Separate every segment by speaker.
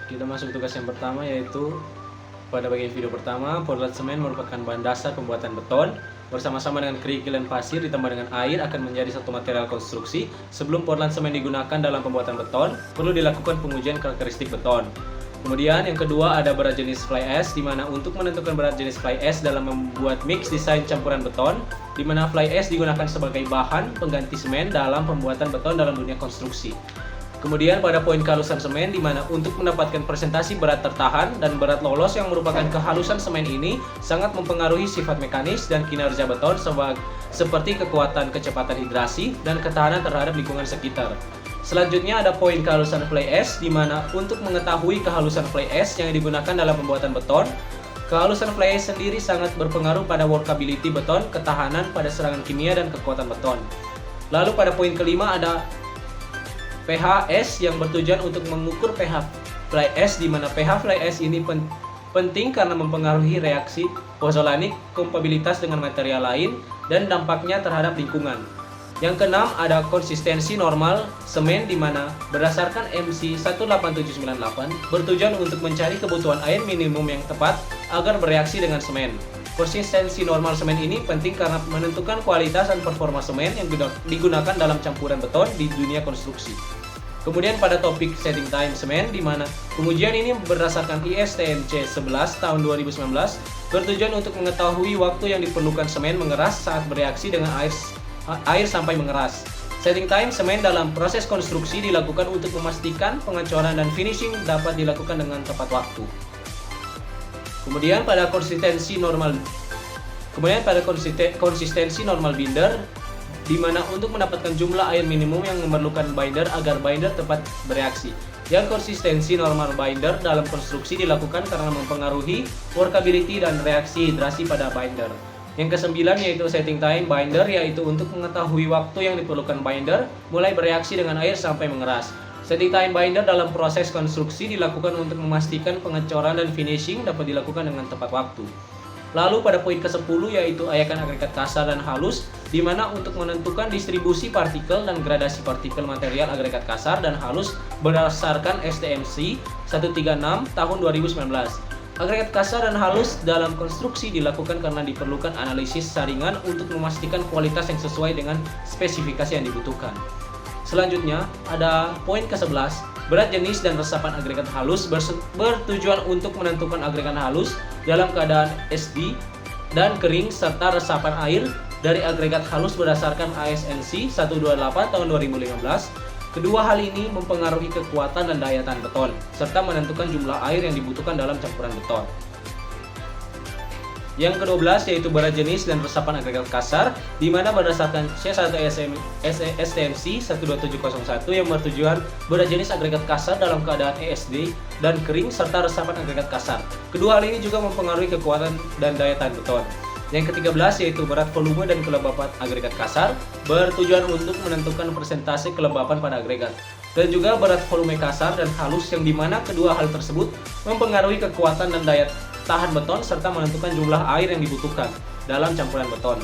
Speaker 1: Kita masuk tugas yang pertama, yaitu pada bagian video pertama, Portland semen merupakan bahan dasar pembuatan beton. Bersama-sama dengan kerikil dan pasir ditambah dengan air akan menjadi satu material konstruksi. Sebelum Portland semen digunakan dalam pembuatan beton, perlu dilakukan pengujian karakteristik beton. Kemudian yang kedua ada berat jenis fly ash, di mana untuk menentukan berat jenis fly ash dalam membuat mix desain campuran beton, di mana fly ash digunakan sebagai bahan pengganti semen dalam pembuatan beton dalam dunia konstruksi. Kemudian pada poin kehalusan semen, di mana untuk mendapatkan presentasi berat tertahan dan berat lolos yang merupakan kehalusan semen ini sangat mempengaruhi sifat mekanis dan kinerja beton seperti kekuatan kecepatan hidrasi dan ketahanan terhadap lingkungan sekitar. Selanjutnya ada poin kehalusan fly ash, di mana untuk mengetahui kehalusan fly ash yang digunakan dalam pembuatan beton, kehalusan fly ash sendiri sangat berpengaruh pada workability beton, ketahanan pada serangan kimia, dan kekuatan beton. Lalu pada poin kelima ada pH ash yang bertujuan untuk mengukur pH fly ash, di mana pH fly ash ini penting karena mempengaruhi reaksi pozolanik, kompatibilitas dengan material lain, dan dampaknya terhadap lingkungan. Yang keenam ada konsistensi normal semen, di mana berdasarkan MC 18798 bertujuan untuk mencari kebutuhan air minimum yang tepat agar bereaksi dengan semen. Konsistensi normal semen ini penting karena menentukan kualitas dan performa semen yang digunakan dalam campuran beton di dunia konstruksi. Kemudian pada topik setting time semen, di mana pengujian ini berdasarkan ISTMC 11 tahun 2019 bertujuan untuk mengetahui waktu yang diperlukan semen mengeras saat bereaksi dengan air sampai mengeras. Setting time semen dalam proses konstruksi dilakukan untuk memastikan pengecoran dan finishing dapat dilakukan dengan tepat waktu. Kemudian pada konsistensi normal binder, di mana untuk mendapatkan jumlah air minimum yang memerlukan binder agar binder tepat bereaksi. Yang konsistensi normal binder dalam konstruksi dilakukan karena mempengaruhi workability dan reaksi hidrasi pada binder. Yang kesembilan yaitu setting time binder, yaitu untuk mengetahui waktu yang diperlukan binder mulai bereaksi dengan air sampai mengeras. Setting time binder dalam proses konstruksi dilakukan untuk memastikan pengecoran dan finishing dapat dilakukan dengan tepat waktu. Lalu pada poin ke-10 yaitu ayakan agregat kasar dan halus, di mana untuk menentukan distribusi partikel dan gradasi partikel material agregat kasar dan halus berdasarkan STMC 136 tahun 2019. Agregat kasar dan halus dalam konstruksi dilakukan karena diperlukan analisis saringan untuk memastikan kualitas yang sesuai dengan spesifikasi yang dibutuhkan. Selanjutnya ada poin ke-11, berat jenis dan resapan agregat halus bertujuan untuk menentukan agregat halus dalam keadaan SD dan kering serta resapan air dari agregat halus berdasarkan ASNC 128 tahun 2015. Kedua hal ini mempengaruhi kekuatan dan daya tahan beton serta menentukan jumlah air yang dibutuhkan dalam campuran beton. Yang ke-12 yaitu berat jenis dan resapan agregat kasar, di mana berdasarkan C1 STMC 12701 yang bertujuan berat jenis agregat kasar dalam keadaan ESD dan kering serta resapan agregat kasar. Kedua hal ini juga mempengaruhi kekuatan dan daya tahan beton. Yang ke-13 yaitu berat volume dan kelembapan agregat kasar, bertujuan untuk menentukan persentase kelembapan pada agregat. Dan juga berat volume kasar dan halus, yang dimana kedua hal tersebut mempengaruhi kekuatan dan daya tahan beton serta menentukan jumlah air yang dibutuhkan dalam campuran beton.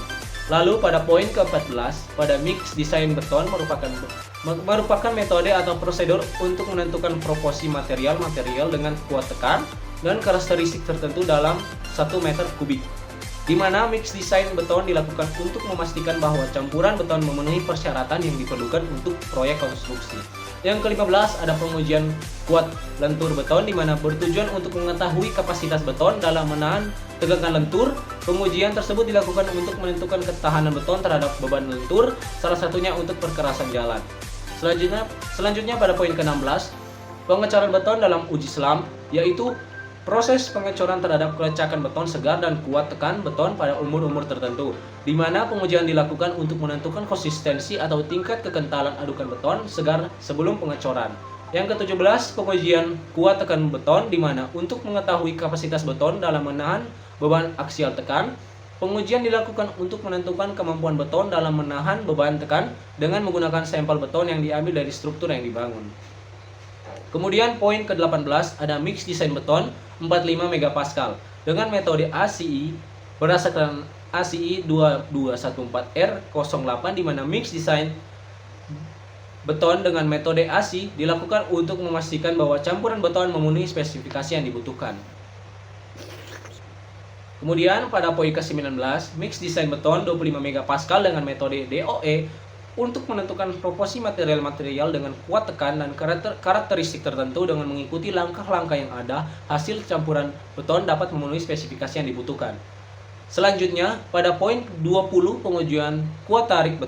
Speaker 1: Lalu pada poin ke-14, pada mix desain beton merupakan metode atau prosedur untuk menentukan proporsi material dengan kuat tekan dan karakteristik tertentu dalam 1 meter kubik, di mana mix desain beton dilakukan untuk memastikan bahwa campuran beton memenuhi persyaratan yang diperlukan untuk proyek konstruksi. Yang ke-15 ada pengujian kuat lentur beton, di mana bertujuan untuk mengetahui kapasitas beton dalam menahan tegangan lentur. Pengujian tersebut dilakukan untuk menentukan ketahanan beton terhadap beban lentur, salah satunya untuk perkerasan jalan. Selanjutnya pada poin ke-16, pengecoran beton dalam uji selam, yaitu proses pengecoran terhadap kelecekan beton segar dan kuat tekan beton pada umur-umur tertentu, di mana pengujian dilakukan untuk menentukan konsistensi atau tingkat kekentalan adukan beton segar sebelum pengecoran. Yang ke-17, pengujian kuat tekan beton, di mana untuk mengetahui kapasitas beton dalam menahan beban aksial tekan. Pengujian dilakukan untuk menentukan kemampuan beton dalam menahan beban tekan dengan menggunakan sampel beton yang diambil dari struktur yang dibangun. Kemudian poin ke-18 ada mix desain beton 45 MPa dengan metode ACI berdasarkan ACI 2214R08, di mana mix desain beton dengan metode ASI dilakukan untuk memastikan bahwa campuran beton memenuhi spesifikasi yang dibutuhkan. Kemudian pada poin ke-19, mix desain beton 25 MPa dengan metode DOE untuk menentukan proporsi material-material dengan kuat tekan dan karakteristik tertentu dengan mengikuti langkah-langkah yang ada, hasil campuran beton dapat memenuhi spesifikasi yang dibutuhkan. Selanjutnya, pada poin 20 pengujian kuat tarik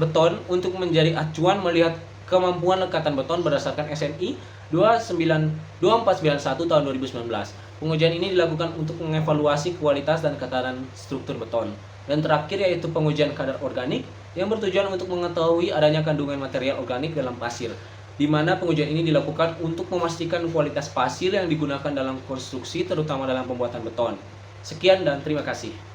Speaker 1: beton untuk menjadi acuan melihat kemampuan lekatan beton berdasarkan SNI 2491 tahun 2019. Pengujian ini dilakukan untuk mengevaluasi kualitas dan ketahanan struktur beton. Dan terakhir yaitu pengujian kadar organik yang bertujuan untuk mengetahui adanya kandungan material organik dalam pasir, di mana pengujian ini dilakukan untuk memastikan kualitas pasir yang digunakan dalam konstruksi terutama dalam pembuatan beton. Sekian dan terima kasih.